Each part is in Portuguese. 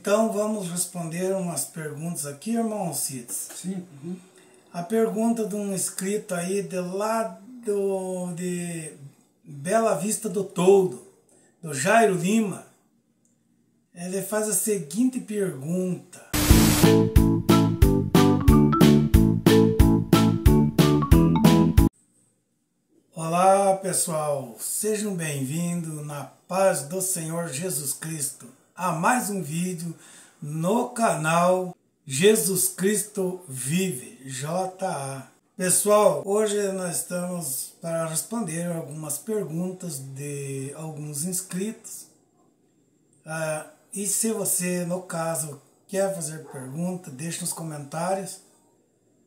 Então vamos responder umas perguntas aqui, irmão Cides. Sim. A pergunta de um inscrito aí de Bela Vista do Toldo, do Jairo Lima. Ele faz a seguinte pergunta. Olá pessoal, sejam bem-vindos na paz do Senhor Jesus Cristo a mais um vídeo no canal Jesus Cristo Vive, JA. Pessoal, hoje nós estamos para responder algumas perguntas de alguns inscritos. E se você, no caso, quer fazer pergunta, deixe nos comentários.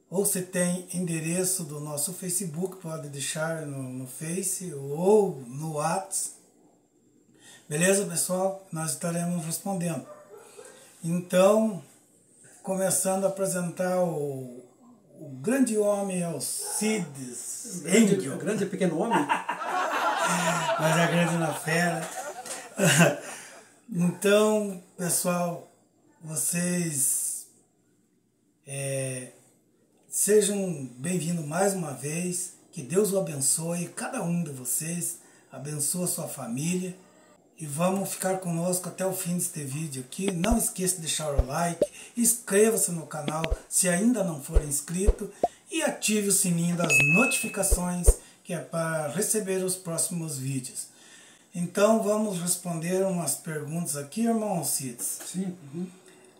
Ou se tem endereço do nosso Facebook, pode deixar no Face ou no WhatsApp. Beleza, pessoal? Nós estaremos respondendo. Então, começando a apresentar o grande homem Alcides Engel. O grande e pequeno homem. Mas é grande na fera. Então, pessoal, vocês sejam bem-vindos mais uma vez. Que Deus o abençoe, cada um de vocês. Abençoe a sua família. E vamos ficar conosco até o fim deste vídeo aqui. Não esqueça de deixar o like, inscreva-se no canal se ainda não for inscrito e ative o sininho das notificações, que é para receber os próximos vídeos. Então vamos responder umas perguntas aqui, irmão Cides. Sim.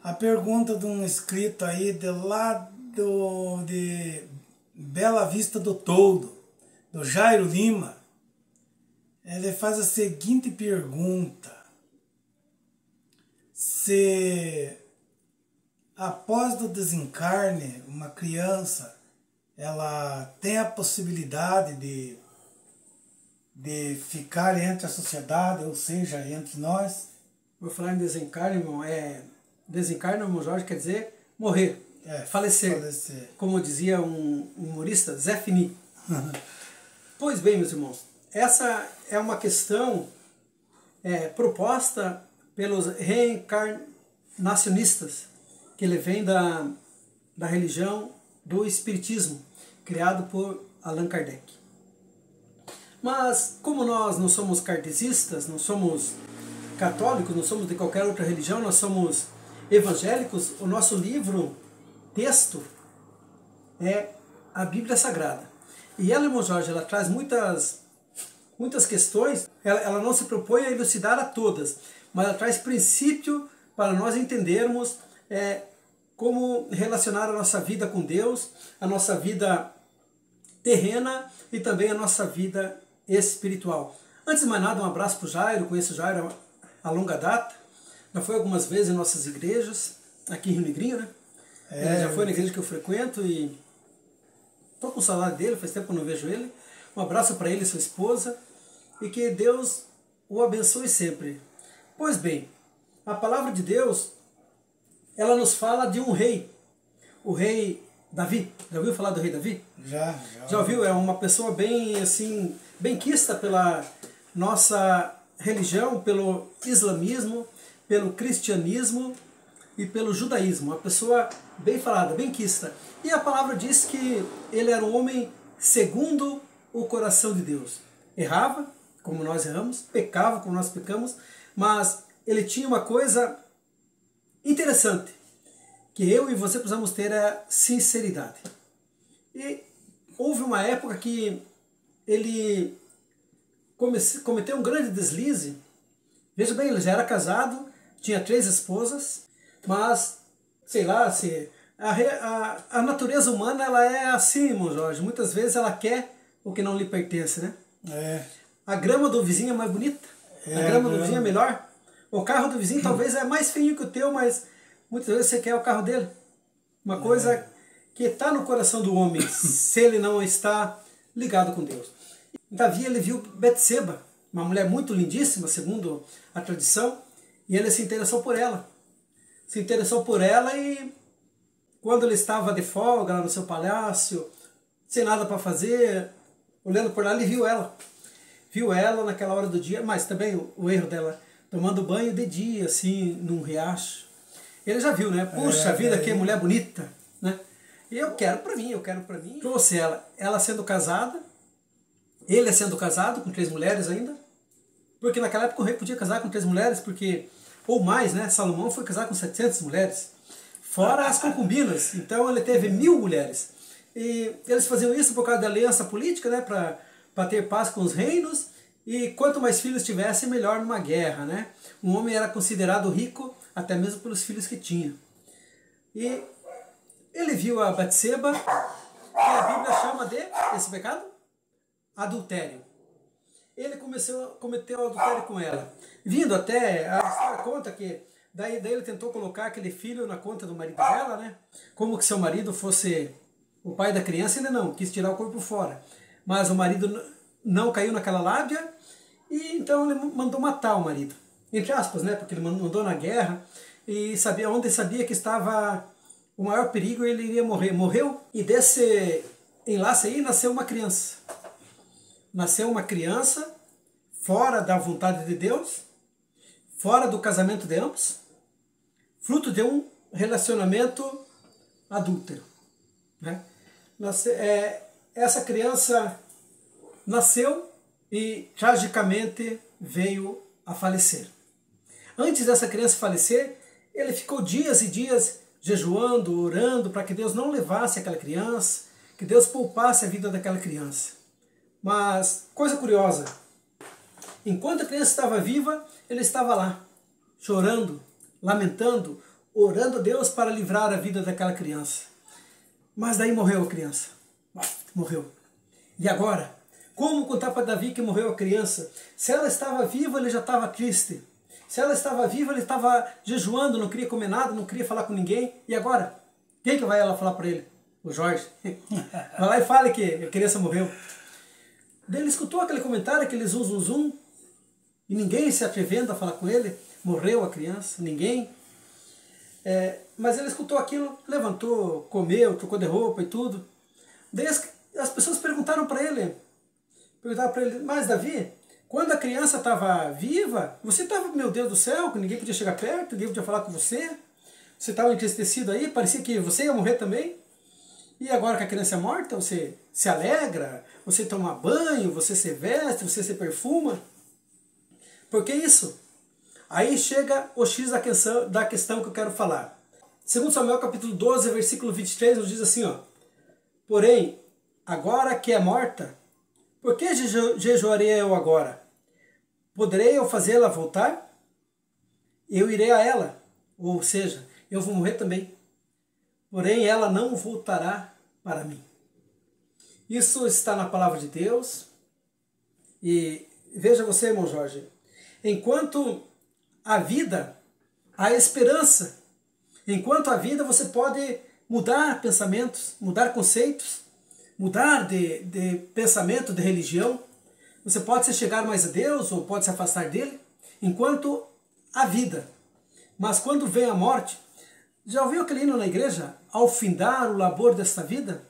A pergunta de um inscrito aí de Bela Vista do Toldo, do Jairo Lima. Ele faz a seguinte pergunta: se após o desencarne uma criança ela tem a possibilidade de ficar entre a sociedade, ou seja, entre nós? Vou falar em desencarne, irmão. Desencarne, irmão Jorge, quer dizer morrer, falecer. Como dizia um humorista, Zé Fini. Pois bem, meus irmãos, essa é uma questão proposta pelos reencarnacionistas, que ele vem da religião do Espiritismo, criado por Allan Kardec. Mas, como nós não somos kardecistas, não somos católicos, não somos de qualquer outra religião, nós somos evangélicos, o nosso livro, texto, é a Bíblia Sagrada. E ela, irmão Jorge, ela traz muitas questões. Ela não se propõe a elucidar a todas, mas ela traz princípio para nós entendermos como relacionar a nossa vida com Deus, a nossa vida terrena e também a nossa vida espiritual. Antes de mais nada, um abraço para o Jairo. Conheço o Jairo a longa data, já foi algumas vezes em nossas igrejas, aqui em Rio Negrinho, né? Já foi na igreja que eu frequento e estou com o salário dele, faz tempo que eu não vejo ele. Um abraço para ele e sua esposa, e que Deus o abençoe sempre. Pois bem, a palavra de Deus, ela nos fala de um rei, o rei Davi. Já ouviu falar do rei Davi? Já. Já ouviu? É uma pessoa bem assim, benquista pela nossa religião, pelo islamismo, pelo cristianismo e pelo judaísmo. Uma pessoa bem falada, benquista. E a palavra diz que ele era um homem segundo o coração de Deus. Errava, como nós erramos, pecava, como nós pecamos, mas ele tinha uma coisa interessante, que eu e você precisamos ter a sinceridade. E houve uma época que ele cometeu um grande deslize. Veja bem, ele já era casado, tinha 3 esposas, mas, sei lá, se a natureza humana ela é assim, irmão Jorge. Muitas vezes ela quer o que não lhe pertence, né? A grama do vizinho é mais bonita, a grama do vizinho é melhor. O carro do vizinho talvez é mais feio que o teu, mas muitas vezes você quer o carro dele. Uma coisa que está no coração do homem, se ele não está ligado com Deus. Davi, ele viu Betseba, uma mulher muito lindíssima, segundo a tradição, e ele se interessou por ela. Se interessou por ela e quando ele estava de folga lá no seu palácio, sem nada para fazer, olhando por lá, ele viu ela. Viu ela naquela hora do dia, mas também o erro dela, tomando banho de dia, assim, num riacho. Ele já viu, né? Puxa vida, que mulher bonita, né? E eu quero pra mim, eu quero pra mim. Trouxe ela sendo casada, ele sendo casado com 3 mulheres ainda, porque naquela época o rei podia casar com 3 mulheres, porque, ou mais, né? Salomão foi casar com 700 mulheres, fora as concubinas, então ele teve 1000 mulheres. E eles faziam isso por causa da aliança política, né? Para ter paz com os reinos, e quanto mais filhos tivesse, melhor numa guerra, né? Um homem era considerado rico até mesmo pelos filhos que tinha. E ele viu a Batseba, que a Bíblia chama de, esse pecado? Adultério. Ele cometeu adultério com ela. Vindo até, a história conta que daí ele tentou colocar aquele filho na conta do marido dela, né? Como que seu marido fosse o pai da criança, ele não, quis tirar o corpo fora. Mas o marido não caiu naquela lábia, e então ele mandou matar o marido. Entre aspas, né? Porque ele mandou na guerra, e onde sabia que estava o maior perigo, ele iria morrer. Morreu, e desse enlace aí nasceu uma criança. Nasceu uma criança fora da vontade de Deus, fora do casamento de ambos, fruto de um relacionamento adúltero, né? Essa criança nasceu e tragicamente veio a falecer. Antes dessa criança falecer, ele ficou dias e dias jejuando, orando para que Deus não levasse aquela criança, que Deus poupasse a vida daquela criança. Mas, coisa curiosa, enquanto a criança estava viva, ele estava lá, chorando, lamentando, orando a Deus para livrar a vida daquela criança. Mas daí morreu a criança. Morreu. E agora? Como contar para Davi que morreu a criança? Se ela estava viva, ele já estava triste. Se ela estava viva, ele estava jejuando, não queria comer nada, não queria falar com ninguém. E agora? Quem que vai ela falar para ele? O Jorge. Vai lá e fale que a criança morreu. Daí ele escutou aquele comentário, aquele zum, e ninguém se atrevendo a falar com ele. Morreu a criança, ninguém. Mas ele escutou aquilo, levantou, comeu, trocou de roupa e tudo. Daí as pessoas perguntaram para ele, mas Davi, quando a criança estava viva, você estava, meu Deus do céu, que ninguém podia chegar perto, ninguém podia falar com você, você estava entristecido aí, parecia que você ia morrer também. E agora que a criança é morta, você se alegra, você toma banho, você se veste, você se perfuma. Por que isso? Aí chega o X da questão que eu quero falar. Segundo Samuel capítulo 12, versículo 23, nos diz assim, ó: porém, agora que é morta, por que jejuarei eu agora? Poderei eu fazê-la voltar? Eu irei a ela, ou seja, eu vou morrer também. Porém, ela não voltará para mim. Isso está na palavra de Deus. E veja você, irmão Jorge, enquanto a vida, a esperança, enquanto a vida você pode mudar pensamentos, mudar conceitos, mudar de pensamento, de religião, você pode se chegar mais a Deus ou pode se afastar dele, enquanto a vida. Mas quando vem a morte, já ouviu aquele hino na igreja? Ao findar o labor desta vida,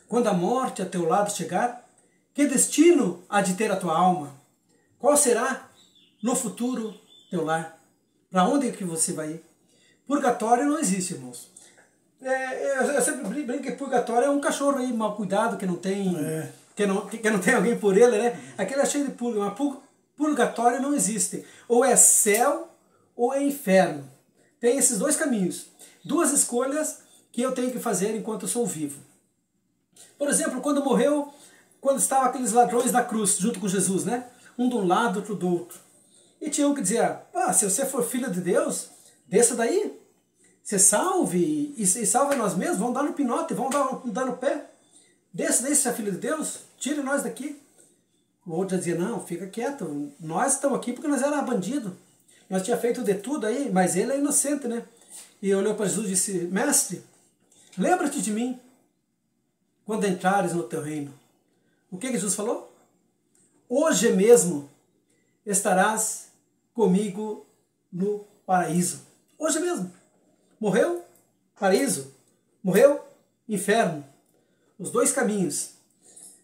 quando a morte a teu lado chegar, que destino há de ter a tua alma? Qual será no futuro teu lar? Para onde é que você vai ir? Purgatório não existe, irmãos. Eu sempre brinco que purgatório é um cachorro aí mal cuidado, que não tem, que não tem alguém por ele, né? Aquele é cheio de purga, mas purgatório não existe. Ou é céu ou é inferno. Tem esses dois caminhos. Duas escolhas que eu tenho que fazer enquanto eu sou vivo. Por exemplo, quando estavam aqueles ladrões da cruz junto com Jesus, né? Um de um lado, outro do outro. E tinha um que dizia, se você for filho de Deus, desça daí, se salve e salve nós mesmos, vão dar no pinote, vão dar no pé. Desça daí, se é filho de Deus, tire nós daqui. O outro dizia, não, fica quieto, nós estamos aqui porque nós éramos bandidos. Nós tínhamos feito de tudo aí, mas ele é inocente, né? E olhou para Jesus e disse, mestre, lembra-te de mim quando entrares no teu reino. O que Jesus falou? Hoje mesmo estarás comigo no paraíso. Hoje mesmo. Morreu? Paraíso. Morreu? Inferno. Os dois caminhos.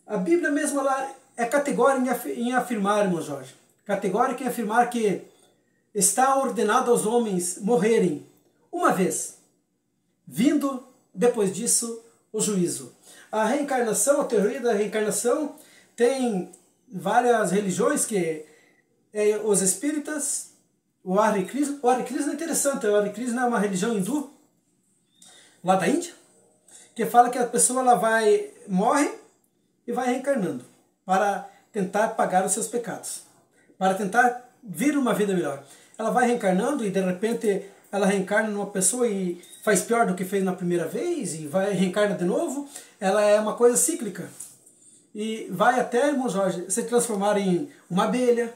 A Bíblia mesmo ela é categórica em afirmar, irmão Jorge. Categórica em afirmar que está ordenado aos homens morrerem uma vez, vindo depois disso o juízo. A reencarnação, a teoria da reencarnação, tem várias religiões que os espíritas, o Hare Krishna é interessante, o Hare Krishna é uma religião hindu, lá da Índia, que fala que a pessoa morre e vai reencarnando para tentar pagar os seus pecados, para tentar vir uma vida melhor. Ela vai reencarnando e de repente ela reencarna numa pessoa e faz pior do que fez na primeira vez e reencarna de novo. Ela é uma coisa cíclica. E vai até, irmão Jorge, se transformar em uma abelha.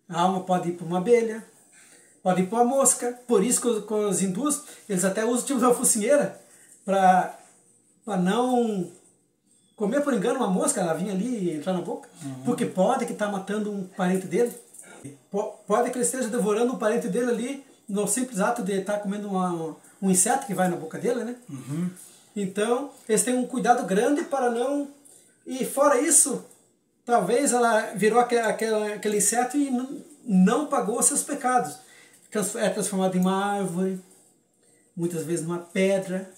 A alma pode ir para uma abelha, pode ir para uma mosca. Por isso que os hindus, eles até usam tipo uma focinheira para não comer por engano uma mosca, ela vinha ali e entrar na boca. Porque pode que está matando um parente dele. Pode que ele esteja devorando um parente dele ali no simples ato de estar comendo um inseto que vai na boca dele, né? Então, eles têm um cuidado grande para não... E fora isso, talvez ela virou aquele inseto e não pagou os seus pecados. É transformada em uma árvore, muitas vezes numa pedra.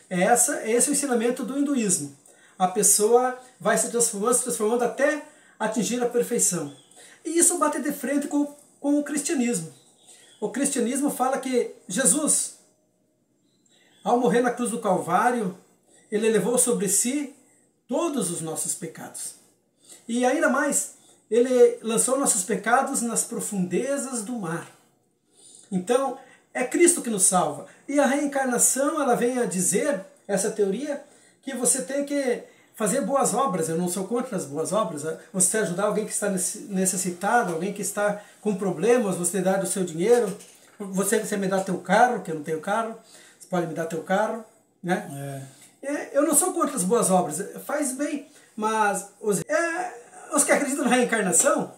Esse é o ensinamento do hinduísmo. A pessoa vai se transformando até atingir a perfeição. E isso bate de frente com o cristianismo. O cristianismo fala que Jesus, ao morrer na cruz do Calvário, ele levou sobre si todos os nossos pecados. E ainda mais, ele lançou nossos pecados nas profundezas do mar. Então, é Cristo que nos salva. E a reencarnação, ela vem a dizer, essa teoria, que você tem que fazer boas obras. Eu não sou contra as boas obras. Você ajudar alguém que está necessitado, alguém que está com problemas, você dar o seu dinheiro. Você me dá teu carro, que eu não tenho carro. Você pode me dar teu carro, né? Eu não sou contra as boas obras. Faz bem. Mas os que acreditam na reencarnação,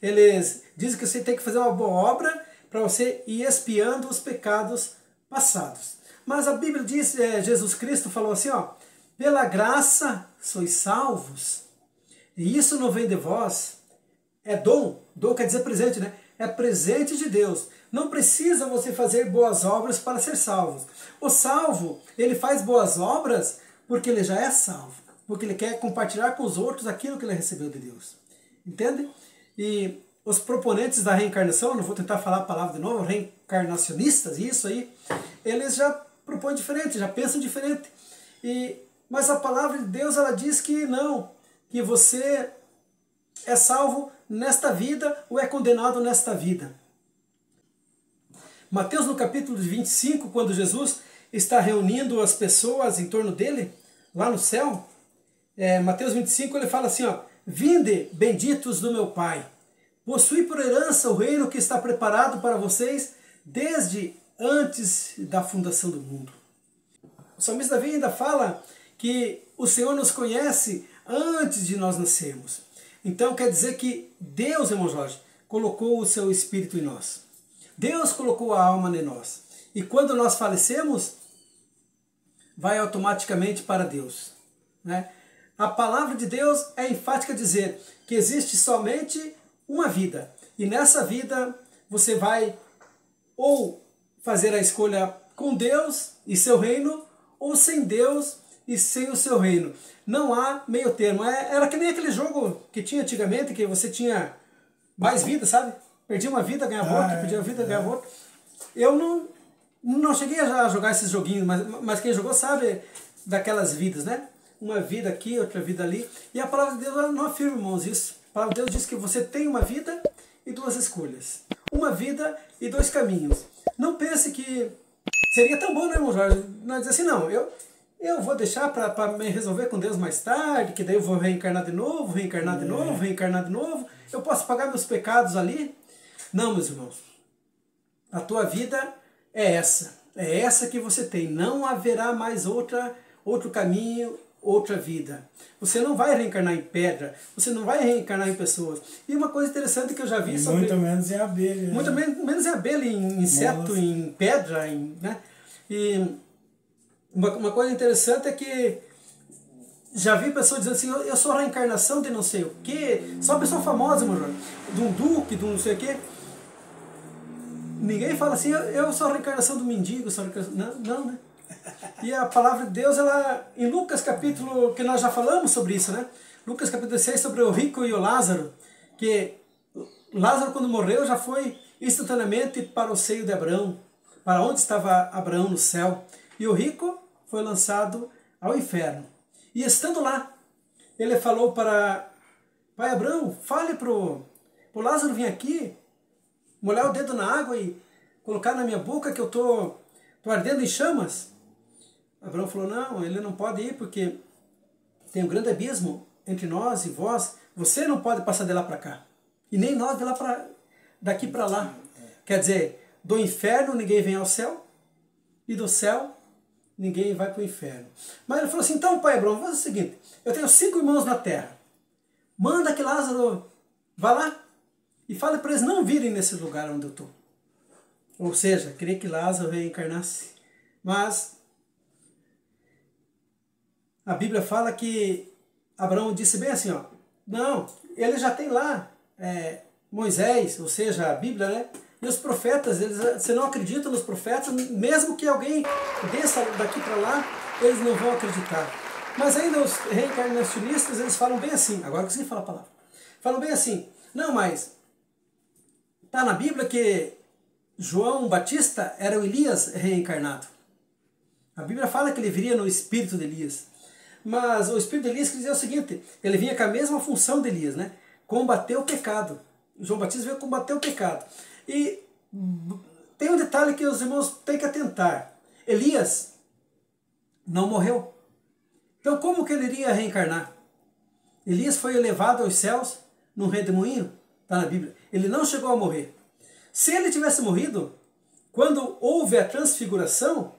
eles dizem que você tem que fazer uma boa obra para você ir expiando os pecados passados. Mas a Bíblia diz, Jesus Cristo falou assim, ó, pela graça sois salvos, e isso não vem de vós, é dom quer dizer presente, né? É presente de Deus. Não precisa você fazer boas obras para ser salvo. O salvo, ele faz boas obras porque ele já é salvo, porque ele quer compartilhar com os outros aquilo que ele recebeu de Deus. Entende? E os proponentes da reencarnação, não vou tentar falar a palavra de novo, reencarnacionistas, isso aí, eles já propõem diferente, já pensam diferente. Mas a palavra de Deus, ela diz que não, que você é salvo nesta vida ou é condenado nesta vida. Mateus no capítulo 25, quando Jesus está reunindo as pessoas em torno dele, lá no céu, Mateus 25 ele fala assim, ó, vinde, benditos do meu Pai, possui por herança o reino que está preparado para vocês desde antes da fundação do mundo. O salmista Davi ainda fala que o Senhor nos conhece antes de nós nascermos. Então quer dizer que Deus, irmão Jorge, colocou o seu Espírito em nós. Deus colocou a alma em nós. E quando nós falecemos, vai automaticamente para Deus, né? A palavra de Deus é enfática a dizer que existe somente uma vida. E nessa vida você vai ou fazer a escolha com Deus e seu reino, ou sem Deus e sem o seu reino. Não há meio termo. Era que nem aquele jogo que tinha antigamente, que você tinha mais vida, sabe? Perdia uma vida, ganhava outra, perdia uma vida, ganhava outra. Eu não cheguei a jogar esses joguinhos, mas quem jogou sabe daquelas vidas, né? Uma vida aqui, outra vida ali. E a palavra de Deus não afirma, irmãos, isso. A palavra de Deus diz que você tem uma vida e duas escolhas. Uma vida e dois caminhos. Não pense que seria tão bom, né, irmão Jorge? Não dizer assim, não, eu vou deixar para me resolver com Deus mais tarde, que daí eu vou reencarnar de novo, reencarnar de novo, reencarnar de novo. Eu posso pagar meus pecados ali. Não, meus irmãos. A tua vida é essa. É essa que você tem. Não haverá mais outro caminho, outra vida. Você não vai reencarnar em pedra. Você não vai reencarnar em pessoas. E uma coisa interessante que eu já vi sobre... Muito menos em abelha. Muito menos em abelha, em inseto, em pedra, né? E uma coisa interessante é que já vi pessoas dizendo assim, eu sou a reencarnação de não sei o quê. Só pessoa famosa, meu Jorge. De um duque, de um não sei o quê. Ninguém fala assim, eu sou a reencarnação do mendigo, sou a reencarnação... Não, né? E a palavra de Deus, ela, em Lucas capítulo, que nós já falamos sobre isso, né? Lucas capítulo 6, sobre o rico e o Lázaro, que Lázaro, quando morreu, já foi instantaneamente para o seio de Abraão, para onde estava Abraão no céu. E o rico foi lançado ao inferno. E estando lá, ele falou para pai Abraão, fale para o Lázaro vir aqui, molhar o dedo na água e colocar na minha boca que eu estou ardendo em chamas. Abraão falou, não, ele não pode ir porque tem um grande abismo entre nós e vós, você não pode passar de lá para cá. E nem nós daqui para lá. Quer dizer, do inferno ninguém vem ao céu, e do céu ninguém vai para o inferno. Mas ele falou assim, então pai Abraão, vamos fazer o seguinte, eu tenho 5 irmãos na terra, manda que Lázaro vá lá e fale para eles não virem nesse lugar onde eu estou. Ou seja, queria que Lázaro reencarnasse. Mas a Bíblia fala que Abraão disse bem assim, ó, não, ele já tem lá Moisés, ou seja, a Bíblia, né? E os profetas, você não acredita nos profetas, mesmo que alguém desça daqui para lá, eles não vão acreditar. Mas ainda os reencarnacionistas, eles falam bem assim, agora que você fala a palavra, falam bem assim, não, mas está na Bíblia que João Batista era o Elias reencarnado. A Bíblia fala que ele viria no espírito de Elias. Mas o espírito de Elias quer dizer o seguinte, ele vinha com a mesma função de Elias, né? Combater o pecado. João Batista veio combater o pecado. E tem um detalhe que os irmãos têm que atentar. Elias não morreu. Então como que ele iria reencarnar? Elias foi elevado aos céus num redemoinho, está na Bíblia. Ele não chegou a morrer. Se ele tivesse morrido, quando houve a transfiguração,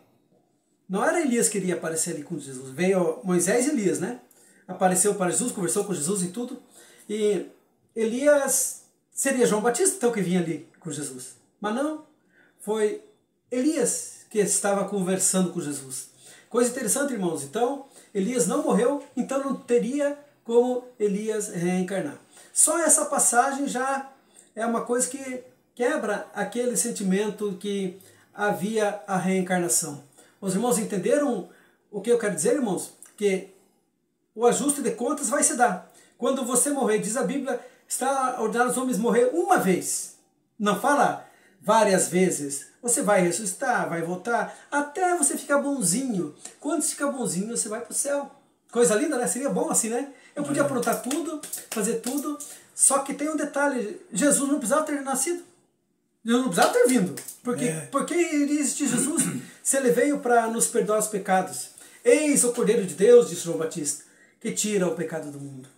não era Elias que iria aparecer ali com Jesus. Veio Moisés e Elias, né? Apareceu para Jesus, conversou com Jesus e tudo. E Elias seria João Batista, então, que vinha ali com Jesus. Mas não, foi Elias que estava conversando com Jesus. Coisa interessante, irmãos. Então, Elias não morreu, então não teria como Elias reencarnar. Só essa passagem já é uma coisa que quebra aquele sentimento que havia a reencarnação. Os irmãos entenderam o que eu quero dizer, irmãos? Que o ajuste de contas vai se dar. Quando você morrer, diz a Bíblia, está ordenado aos homens morrer uma vez. Não fala várias vezes. Você vai ressuscitar, vai voltar, até você ficar bonzinho. Quando você ficar bonzinho, você vai para o céu. Coisa linda, né? Seria bom assim, né? Eu podia aprontar tudo, fazer tudo, só que tem um detalhe, Jesus não precisava ter nascido. Jesus não precisava ter vindo. Por que iria existir Jesus se ele veio para nos perdoar os pecados? Eis o Cordeiro de Deus, disse João Batista, que tira o pecado do mundo.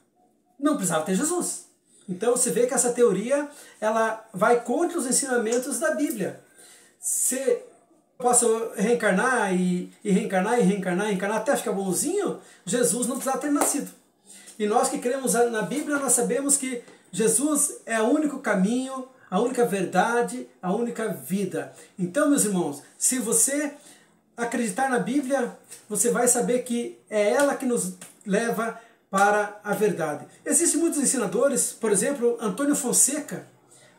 Não precisava ter Jesus. Então você vê que essa teoria ela vai contra os ensinamentos da Bíblia. Se eu posso reencarnar e reencarnar até ficar bonzinho, Jesus não precisava ter nascido. E nós que cremos na Bíblia, nós sabemos que Jesus é o único caminho, a única verdade, a única vida. Então, meus irmãos, se você acreditar na Bíblia, você vai saber que é ela que nos leva para a verdade. Existem muitos ensinadores, por exemplo, Antônio Fonseca.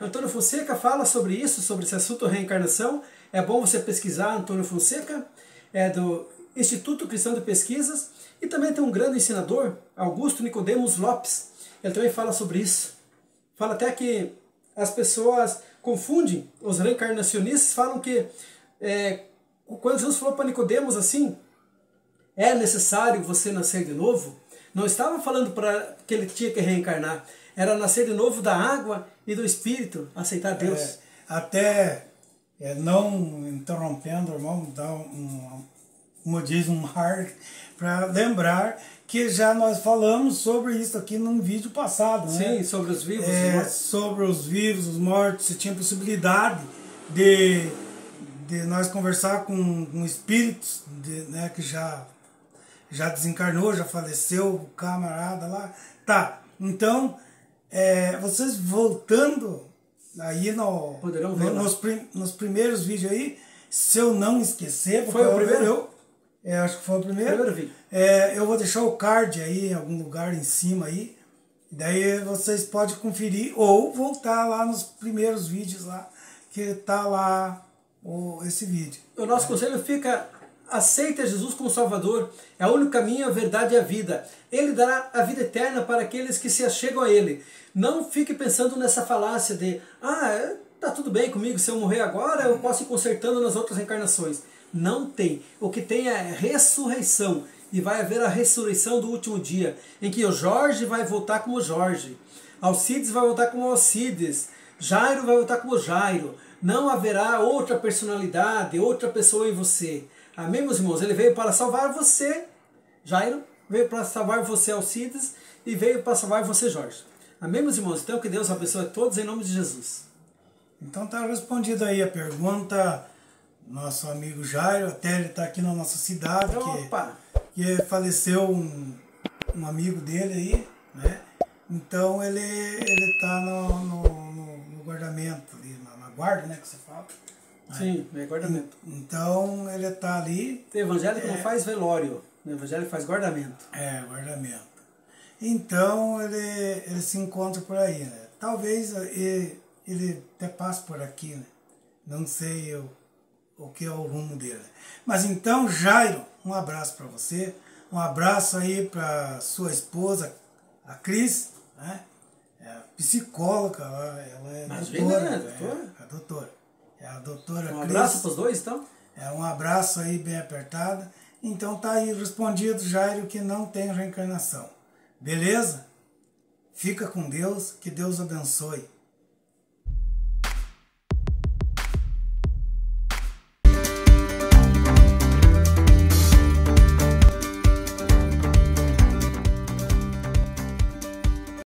Antônio Fonseca fala sobre isso, sobre esse assunto reencarnação. É bom você pesquisar Antônio Fonseca, é do Instituto Cristão de Pesquisas. E também tem um grande ensinador, Augusto Nicodemos Lopes. Ele também fala sobre isso. Fala até que as pessoas confundem, os reencarnacionistas falam que quando Jesus falou para Nicodemos assim, é necessário você nascer de novo, não estava falando para que ele tinha que reencarnar, era nascer de novo da água e do Espírito, aceitar Deus. Não interrompendo, irmão, dá como diz um marco, para lembrar que já nós falamos sobre isso aqui num vídeo passado, né? Sim, sobre os vivos e os mortos. Sobre os vivos, os mortos, se tinha possibilidade de nós conversar com espíritos, né, que já desencarnou, já faleceu, o camarada lá. Tá, então, vocês voltando aí nos primeiros vídeos aí, se eu não esquecer... Foi o primeiro? Acho que foi o primeiro vídeo. Eu vou deixar o card aí em algum lugar em cima aí. Daí vocês podem conferir ou voltar lá nos primeiros vídeos lá que está lá esse vídeo. O nosso conselho fica: aceita Jesus como Salvador, é o único caminho, a verdade e a vida. Ele dará a vida eterna para aqueles que se achegam a Ele. Não fique pensando nessa falácia de, tá tudo bem comigo, se eu morrer agora eu posso ir consertando nas outras reencarnações. Não tem. O que tem é ressurreição. E vai haver a ressurreição do último dia, em que o Jorge vai voltar como Jorge, Alcides vai voltar como Alcides, Jairo vai voltar como Jairo. Não haverá outra personalidade, outra pessoa em você. Amém, meus irmãos? Ele veio para salvar você, Jairo, veio para salvar você, Alcides, e veio para salvar você, Jorge. Amém, meus irmãos? Então que Deus abençoe a todos em nome de Jesus. Então está respondida aí a pergunta. Nosso amigo Jairo, até ele está aqui na nossa cidade, que faleceu um amigo dele aí, né? Então ele está no guardamento, ali, na guarda, né, que você fala. Sim, é guardamento. Então ele está ali. O evangélico não faz velório, o evangélico faz guardamento. Guardamento. Então ele se encontra por aí, né? Talvez ele até passe por aqui, né? Não sei o que é o rumo dele. Mas então, Jairo, um abraço para você, um abraço aí para sua esposa, a Cris, né? É a psicóloga, ela é doutora. É a doutora Cris. Um abraço para os dois, então? Um abraço aí bem apertado. Então tá aí respondido, Jairo, que não tem reencarnação. Beleza? Fica com Deus, que Deus abençoe.